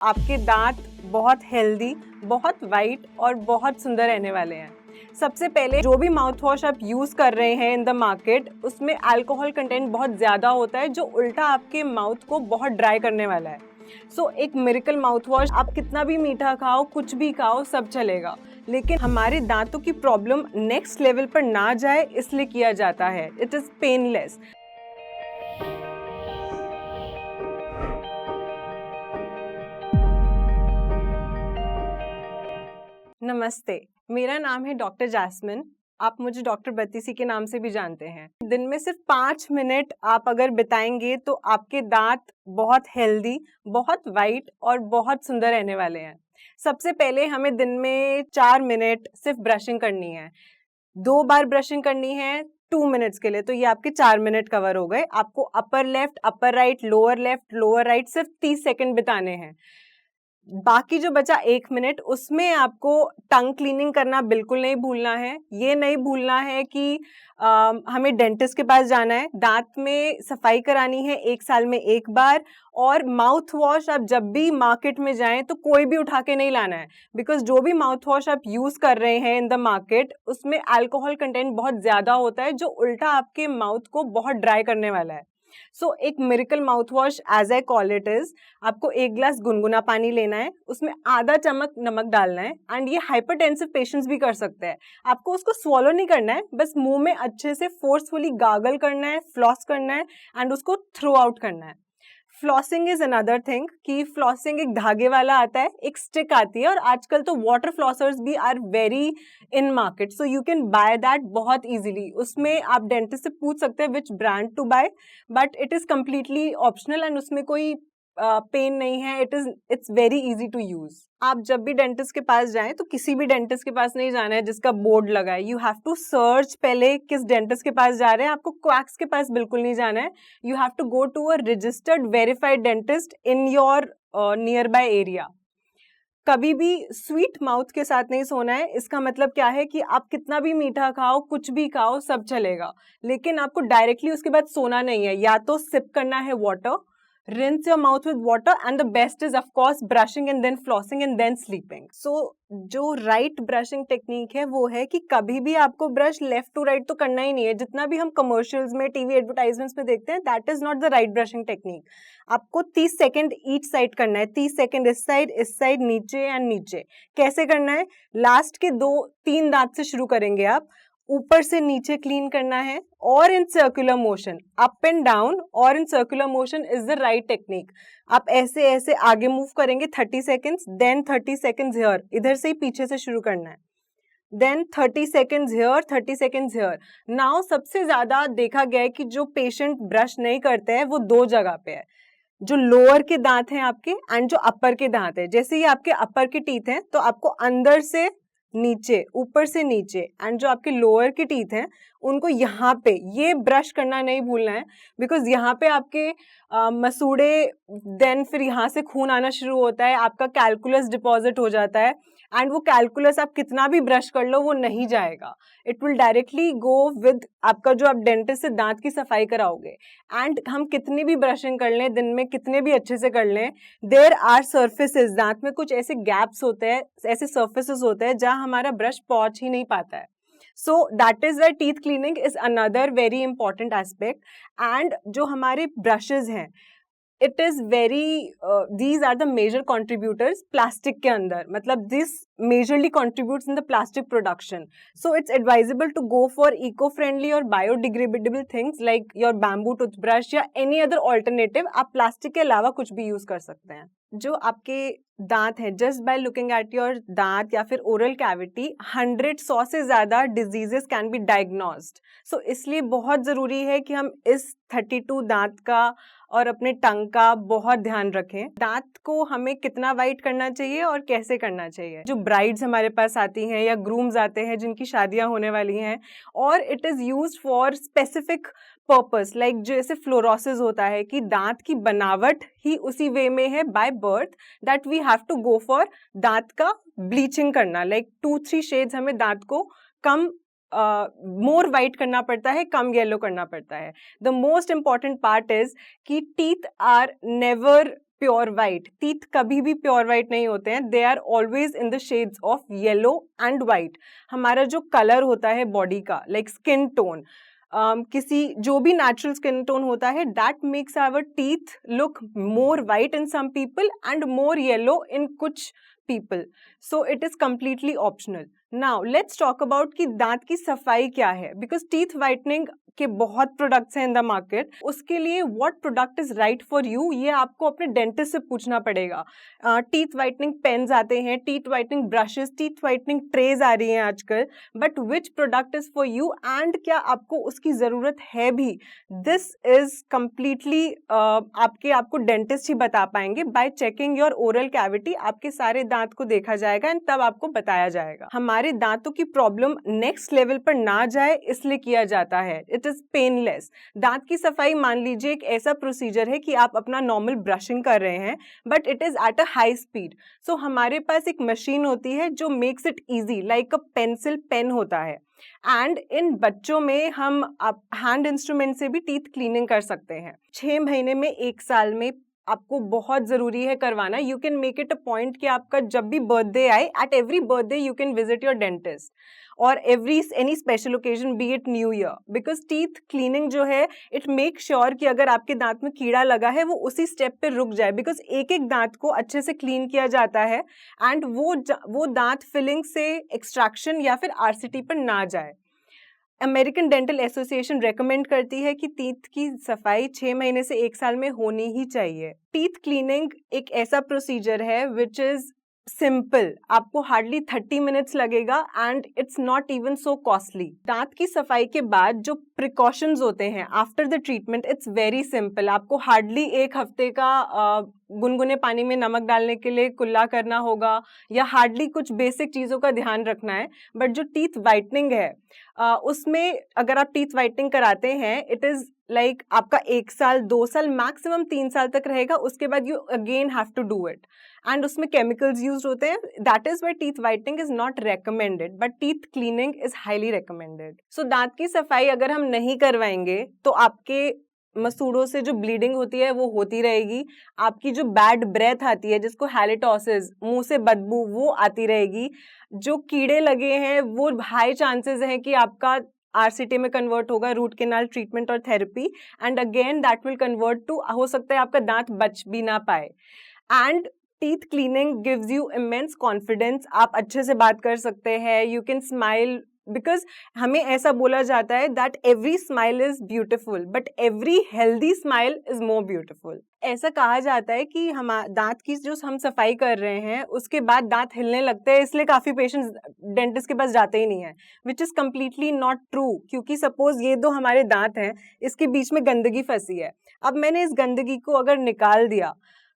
आपके दांत बहुत हेल्दी, बहुत वाइट और बहुत सुंदर रहने वाले हैं। सबसे पहले जो भी माउथ वॉश आप यूज़ कर रहे हैं इन द मार्केट, उसमें अल्कोहल कंटेंट बहुत ज़्यादा होता है जो उल्टा आपके माउथ को बहुत ड्राई करने वाला है। एक मिरेकल माउथ वॉश आप कितना भी मीठा खाओ, कुछ भी खाओ, सब चलेगा, लेकिन हमारे दांतों की प्रॉब्लम नेक्स्ट लेवल पर ना जाए इसलिए किया जाता है। It is painless. नमस्ते, मेरा नाम है डॉक्टर जैस्मिन। आप मुझे डॉक्टर बत्तीसी के नाम से भी जानते हैं। दिन में सिर्फ 5 मिनट आप अगर बिताएंगे तो आपके दांत बहुत हेल्दी, बहुत वाइट और बहुत सुंदर रहने वाले हैं। सबसे पहले हमें दिन में 4 मिनट सिर्फ ब्रशिंग करनी है। 2 बार ब्रशिंग करनी है 2 मिनट्स के लिए, तो ये आपके 4 मिनट कवर हो गए। आपको upper left, upper right, lower right सिर्फ 30 सेकंड बिताने हैं। बाकी जो बचा 1 मिनट, उसमें आपको टंग क्लीनिंग करना बिल्कुल नहीं भूलना है। ये नहीं भूलना है कि हमें डेंटिस्ट के पास जाना है, दांत में सफाई करानी है 1 साल में 1 बार। और माउथ वॉश आप जब भी मार्केट में जाएं तो कोई भी उठा के नहीं लाना है, बिकॉज जो भी माउथ वॉश आप यूज कर रहे हैं इन द मार्केट, उसमें अल्कोहल कंटेंट बहुत ज्यादा होता है जो उल्टा आपके माउथ को बहुत ड्राई करने वाला है। एक miracle mouth wash as I call it is, आपको 1 ग्लास गुनगुना पानी लेना है, उसमें आधा चम्मच नमक डालना है। एंड ये हाइपरटेंसिव पेशेंट्स भी कर सकते हैं। आपको उसको स्वॉलो नहीं करना है, बस मुंह में अच्छे से फोर्सफुली गागल करना है, फ्लॉस करना है एंड उसको थ्रो आउट करना है। फ्लॉसिंग इज अनदर थिंग कि फ्लॉसिंग एक धागे वाला आता है, एक स्टिक आती है, और आजकल तो वाटर फ्लॉसर्स भी are very in market, so you can buy that बहुत इजीली। उसमें आप डेंटिस्ट से पूछ सकते हैं which brand to buy, but it is completely optional and उसमें कोई पेन नहीं है। It's very easy to use. आप जब भी डेंटिस्ट के पास जाएं तो किसी भी डेंटिस्ट के पास नहीं जाना है जिसका बोर्ड लगा है। यू हैव टू सर्च पहले किस डेंटिस्ट के पास जा रहे हैं। आपको क्वैक्स के पास बिल्कुल नहीं जाना है। You have to go to a registered verified dentist in your nearby area. कभी भी स्वीट माउथ के साथ नहीं सोना है। इसका मतलब क्या है कि आप कितना भी मीठा खाओ, कुछ भी खाओ, सब चलेगा, लेकिन आपको डायरेक्टली उसके बाद सोना नहीं है। या तो सिप करना है water, rinse your mouth with water, and the best is of course brushing and then flossing and then sleeping. जो राइट ब्रशिंग टेक्निक है वो है कि कभी भी आपको ब्रश लेफ्ट टू राइट तो करना ही नहीं है। जितना भी हम कमर्शियल्स में, टीवी एडवर्टाइजमेंट्स में देखते हैं, that is not the right brushing technique. आपको 30 सेकंड ईच साइड करना है। 30 सेकंड इस साइड, नीचे एंड नीचे। कैसे करना है? लास्ट के 2-3 दांत से शुरू करेंगे आप। ऊपर से नीचे क्लीन करना है, और in circular motion, up and down और in circular motion is the right technique. आप ऐसे ऐसे आगे मूव करेंगे 30 सेकेंड्स, देन 30 सेकेंड्स हियर, इधर से ही पीछे से शुरू करना है, then 30 seconds here, 30 seconds here. Now सबसे ज्यादा देखा गया है कि जो पेशेंट ब्रश नहीं करते हैं वो 2 जगह पे है, जो लोअर के दांत हैं आपके एंड जो अपर के दांत है। जैसे ही आपके अपर के टीथ हैं तो आपको अंदर से नीचे, ऊपर से नीचे, एंड जो आपके लोअर के टीथ हैं उनको यहाँ पे ये ब्रश करना नहीं भूलना है, बिकॉज यहाँ पे आपके मसूड़े, देन फिर यहाँ से खून आना शुरू होता है, आपका कैलकुलस डिपॉजिट हो जाता है, एंड वो कैलकुलस आप कितना भी ब्रश कर लो वो नहीं जाएगा। It will directly go with आपका जो आप डेंटिस्ट से दांत की सफाई कराओगे। एंड हम कितनी भी ब्रशिंग कर लें, दिन में कितने भी अच्छे से कर लें, देयर आर सर्फेसेस, दांत में कुछ ऐसे गैप्स होते हैं, ऐसे सर्फेसेस होते हैं जहां हमारा ब्रश पहुंच ही नहीं पाता है। So that is why teeth cleaning is another very important aspect. And जो हमारे ब्रशेज हैं, it is very, these are the major contributors plastic के अंदर, मतलब this majorly contributes in the plastic production. So it's advisable to go for eco friendly और biodegradable things like your bamboo toothbrush या any other alternative. आप plastic के अलावा कुछ भी यूज कर सकते हैं। जो आपके दांत है, just by looking at your दांत या फिर ओरल कैविटी, 100 से ज्यादा डिजीजेस कैन बी डायग्नोस्ड। सो इसलिए बहुत जरूरी है कि हम इस 32 दांत का और अपने टंग का बहुत ध्यान रखें। दांत को हमें कितना वाइट करना चाहिए और कैसे करना चाहिए। जो ब्राइड्स हमारे पास आती हैं या ग्रूम्स आते हैं जिनकी शादियां होने वाली हैं, और it is used for specific purpose, like जैसे फ्लोरोसिस होता है कि दांत की बनावट ही उसी वे में है by birth, that we have to go for दांत का ब्लीचिंग करना, लाइक 2-3 शेड्स हमें दांत को कम मोर वाइट करना पड़ता है, कम येलो करना पड़ता है। The most important part is कि teeth are never pure white. Teeth कभी भी प्योर वाइट नहीं होते हैं, they are always in the shades of yellow and white. हमारा जो कलर होता है बॉडी का, लाइक स्किन टोन, किसी जो भी नेचुरल स्किन टोन होता है, that makes our teeth look more white in some people and more yellow in कुछ people. So it is completely optional. Now let's talk about कि दांत की सफाई क्या है, बिकॉज टीथ वाइटनिंग के बहुत प्रोडक्ट्स हैं इन द मार्केट। उसके लिए what product is right for you, ये आपको अपने डेंटिस्ट से पूछना पड़ेगा। टीथ वाइटनिंग पेन्स आते हैं, teeth whitening brushes, teeth whitening trays आ रही हैं आजकल, but which product is for you and क्या आपको उसकी ज़रूरत है भी, दिस इज कम्प्लीटली आपको डेंटिस्ट ही बता पाएंगे। By checking your oral cavity आपके सारे दांत को देखा जाएगा एंड तब आपको बताया जाएगा। हमारे दांतों की प्रॉब्लम नेक्स्ट लेवल पर ना जाए इसलिए किया जाता है। It is painless. दांत की सफाई मान लीजिए एक ऐसा प्रोसीजर है कि आप अपना नॉर्मल ब्रशिंग कर रहे हैं, but it is at a high speed. So हमारे पास एक मशीन होती है जो makes it easy, like a pencil pen होता है। एंड इन बच्चों में हम हैंड इंस्ट्रूमेंट से भी टीथ क्लीनिंग कर सकते हैं। 6 महीने में, 1 साल में आपको बहुत ज़रूरी है करवाना। You can make it a point कि आपका जब भी बर्थडे आए, at every birthday you can visit your dentist, और any special occasion, be it new year, because teeth cleaning जो है इट मेक श्योर कि अगर आपके दांत में कीड़ा लगा है वो उसी स्टेप पे रुक जाए, बिकॉज एक एक दांत को अच्छे से क्लीन किया जाता है एंड वो दांत फिलिंग से एक्सट्रैक्शन या फिर आरसीटी पर ना जाए। अमेरिकन डेंटल एसोसिएशन रेकमेंड करती है कि टीथ की सफाई 6 महीने से 1 साल में होनी ही चाहिए। टीथ क्लीनिंग एक ऐसा प्रोसीजर है विच इज सिंपल, आपको हार्डली 30 मिनट्स लगेगा and it's not even so costly. दांत की सफाई के बाद जो प्रिकॉशंस होते हैं after the treatment, it's very simple. आपको हार्डली 1 हफ्ते का गुनगुने पानी में नमक डालने के लिए कुल्ला करना होगा, या हार्डली कुछ बेसिक चीज़ों का ध्यान रखना है। बट जो टीथ वाइटनिंग है उसमें अगर आप टीथ वाइटनिंग कराते हैं, इट इज़ लाइक आपका 1 साल, 2 साल, मैक्सिमम 3 साल तक रहेगा। उसके बाद you again have to do it, and उसमें केमिकल्स यूज होते हैं। That is why teeth whitening is not recommended, but teeth cleaning is highly recommended. So दांत की सफाई अगर हम नहीं करवाएंगे तो आपके मसूड़ों से जो ब्लीडिंग होती है वो होती रहेगी, आपकी जो बैड ब्रेथ आती है जिसको हैलिटोसिस, मुंह से बदबू, वो आती रहेगी। जो कीड़े लगे हैं वो हाई चांसेस हैं कि आपका आरसीटी में कन्वर्ट होगा, रूट कैनाल ट्रीटमेंट और therapy, and again that will convert to, हो सकता है आपका दांत बच भी ना पाए। And teeth cleaning gives you immense confidence, आप अच्छे से बात कर सकते हैं, यू कैन स्माइल, बिकॉज हमें ऐसा बोला जाता है that every smile is beautiful but every healthy smile is more beautiful. ऐसा कहा जाता है कि हम दांत की जो हम सफाई कर रहे हैं उसके बाद दांत हिलने लगते हैं, इसलिए काफ़ी पेशेंट्स डेंटिस्ट के पास जाते ही नहीं है, which is completely not true. क्योंकि सपोज ये 2 हमारे दांत हैं, इसके बीच में गंदगी फंसी है। अब मैंने इस गंदगी को अगर निकाल दिया,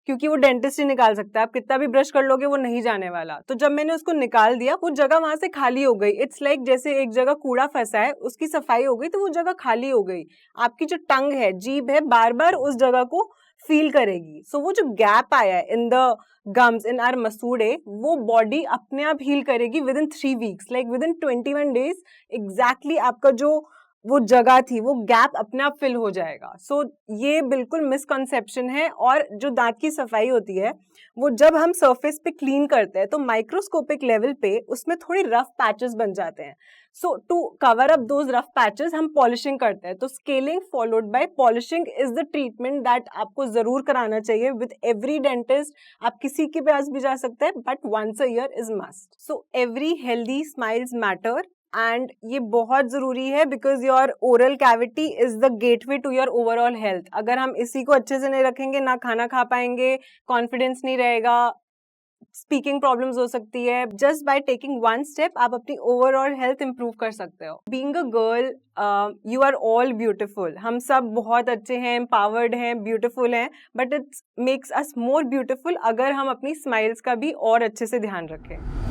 क्योंकि वो डेंटिस्ट ही निकाल सकता है, आप कितना भी ब्रश कर लोगे वो नहीं जाने वाला, तो जब मैंने उसको निकाल दिया वो जगह वहां से खाली हो गई। इट्स लाइक जैसे एक जगह कूड़ा फंसा है, उसकी सफाई हो गई तो वो जगह खाली हो गई। आपकी जो टंग है, जीभ है, बार बार उस जगह को फील करेगी। सो वो जो गैप आया है in the gums, in our मसूड़े, वो बॉडी अपने आप हील करेगी within 3 weeks, like within 21 days exactly आपका जो वो जगह थी, वो गैप अपने आप फिल हो जाएगा। सो ये बिल्कुल मिसकंसेप्शन है। और जो दांत की सफाई होती है वो जब हम सरफेस पे क्लीन करते हैं तो माइक्रोस्कोपिक लेवल पे उसमें थोड़ी रफ पैचेस बन जाते हैं। So to cover up those rough patches हम पॉलिशिंग करते हैं। तो scaling followed by polishing is the treatment that आपको जरूर कराना चाहिए विद एवरी डेंटिस्ट। आप किसी के पास भी जा सकते हैं, but once a year is must. So every healthy smiles matter, and ये बहुत ज़रूरी है because your oral cavity is the gateway to your overall health. अगर हम इसी को अच्छे से नहीं रखेंगे, ना खाना खा पाएंगे, कॉन्फिडेंस नहीं रहेगा, स्पीकिंग प्रॉब्लम्स हो सकती है। जस्ट बाय टेकिंग 1 स्टेप आप अपनी ओवरऑल हेल्थ इंप्रूव कर सकते हो। Being a girl, you are all beautiful. हम सब बहुत अच्छे हैं, एम्पावर्ड हैं, ब्यूटिफुल हैं, but it's makes us more beautiful अगर हम अपनी स्माइल्स का भी और अच्छे से ध्यान रखें।